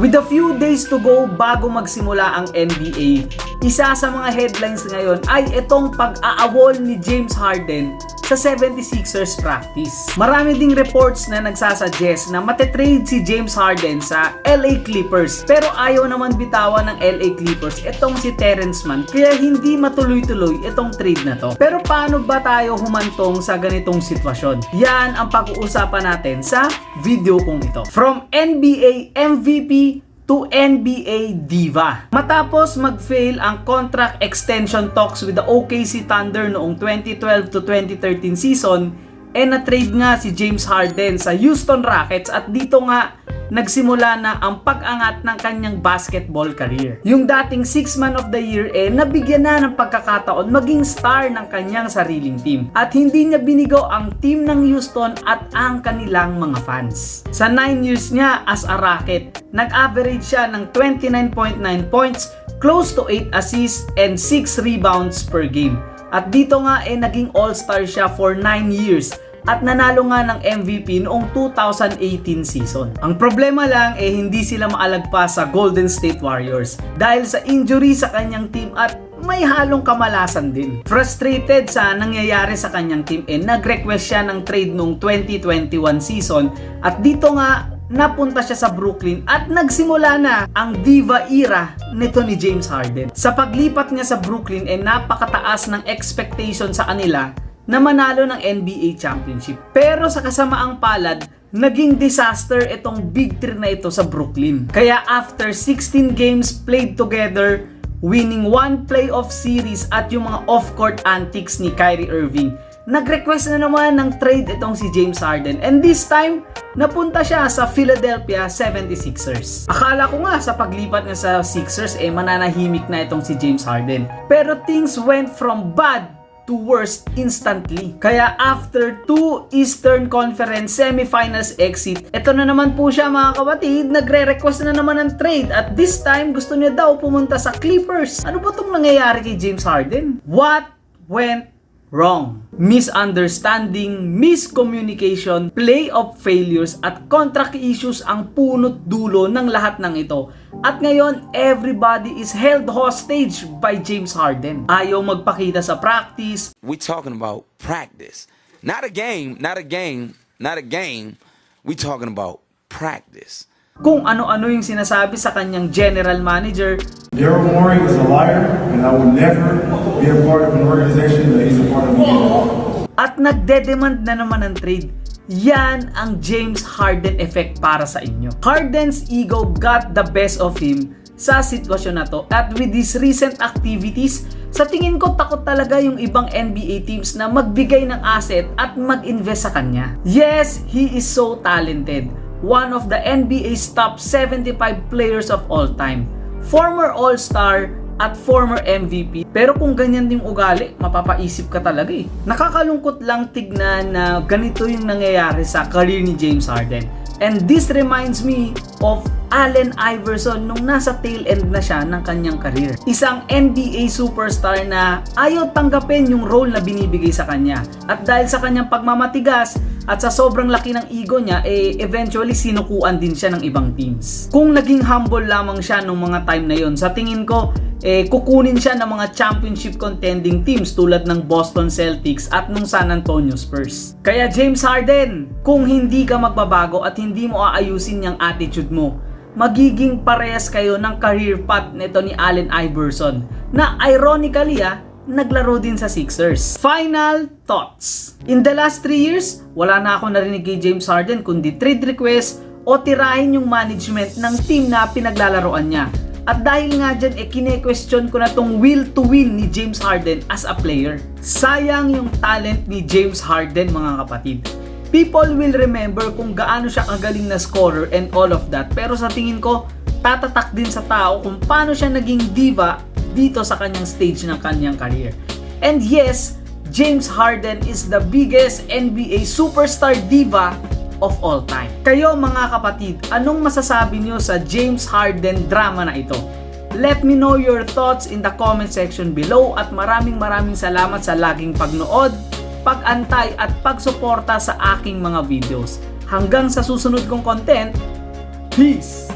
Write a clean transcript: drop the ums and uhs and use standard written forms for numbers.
With a few days to go bago magsimula ang NBA, isa sa mga headlines ngayon ay itong pag-aawol ni James Harden sa 76ers practice. Marami ding reports na nagsasuggest na matetrade si James Harden sa LA Clippers, pero ayaw naman bitawan ng LA Clippers itong si Terrence Mann, kaya hindi matuloy-tuloy itong trade na to. Pero paano ba tayo humantong sa ganitong sitwasyon? Yan ang pag-uusapan natin sa video kong ito. From NBA MVP to NBA Diva. Matapos mag-fail ang contract extension talks with the OKC Thunder noong 2012 to 2013 season, na-trade nga si James Harden sa Houston Rockets at dito nga nagsimula na ang pag-angat ng kanyang basketball career. Yung dating 6th Man of the Year nabigyan na ng pagkakataon maging star ng kanyang sariling team. At hindi niya binigo ang team ng Houston at ang kanilang mga fans. Sa 9 years niya as a Rocket, nag-average siya ng 29.9 points, close to 8 assists and 6 rebounds per game. At dito nga naging all-star siya for 9 years. At nanalo nga ng MVP noong 2018 season. Ang problema lang hindi sila maalagpas sa Golden State Warriors dahil sa injury sa kanyang team at may halong kamalasan din. Frustrated sa nangyayari sa kanyang team nag-request siya ng trade noong 2021 season at dito nga napunta siya sa Brooklyn at nagsimula na ang diva era nito ni James Harden. Sa paglipat niya sa Brooklyn napakataas ng expectation sa kanila na manalo ng NBA Championship. Pero sa kasamaang palad, naging disaster itong Big 3 na ito sa Brooklyn. Kaya after 16 games played together, winning 1 playoff series at yung mga off-court antics ni Kyrie Irving, nag-request na naman ng trade itong si James Harden. And this time, napunta siya sa Philadelphia 76ers. Akala ko nga sa paglipat niya sa Sixers mananahimik na itong si James Harden. Pero things went from bad to worst instantly. Kaya after 2 Eastern Conference semifinals exit, ito na naman po siya mga kapatid, nagre-request na naman ng trade at this time gusto niya daw pumunta sa Clippers. Ano ba itong nangyayari kay James Harden? What went wrong? Misunderstanding, miscommunication, playoff failures at contract issues ang punot dulo ng lahat ng ito. At ngayon, everybody is held hostage by James Harden. Ayaw magpakita sa practice. We talking about practice. Not a game. We talking about practice. Kung ano-ano yung sinasabi sa kanyang general manager. Daryl Morey is a liar and I will never be a part of an organization that he's a part of again. At nagde-demand na naman ng trade. Yan ang James Harden effect para sa inyo. Harden's ego got the best of him sa sitwasyon na to. At with these recent activities, sa tingin ko takot talaga yung ibang NBA teams na magbigay ng asset at mag-invest sa kanya. Yes, he is so talented. One of the NBA's top 75 players of all time. Former All-Star at former MVP. Pero kung ganyan yung ugali, mapapaisip ka talaga Nakakalungkot lang tignan na ganito yung nangyayari sa career ni James Harden. And this reminds me of Allen Iverson nung nasa tail end na siya ng kanyang career. Isang NBA superstar na ayaw tanggapin yung role na binibigay sa kanya. At dahil sa kanyang pagmamatigas at sa sobrang laki ng ego niya, eventually sinukuan din siya ng ibang teams. Kung naging humble lamang siya nung mga time na yon, sa tingin ko, kukunin siya ng mga championship contending teams tulad ng Boston Celtics at nung San Antonio Spurs. Kaya James Harden, kung hindi ka magbabago at hindi mo aayusin yung attitude mo, magiging parehas kayo ng career path nito ni Allen Iverson na ironically naglaro din sa Sixers. Final thoughts. In the last 3 years, wala na ako narinig kay James Harden kundi trade request o tirahin yung management ng team na pinaglalaroan niya. At dahil nga dyan, kine-question ko na tong will to win ni James Harden as a player. Sayang yung talent ni James Harden mga kapatid. People will remember kung gaano siya kagaling na scorer and all of that. Pero sa tingin ko, tatatak din sa tao kung paano siya naging diva dito sa kanyang stage ng kanyang career. And yes, James Harden is the biggest NBA superstar diva of all time. Kayo mga kapatid, anong masasabi nyo sa James Harden drama na ito? Let me know your thoughts in the comment section below at maraming salamat sa laging pagnood, pag-antay at pagsuporta sa aking mga videos. Hanggang sa susunod kong content, peace!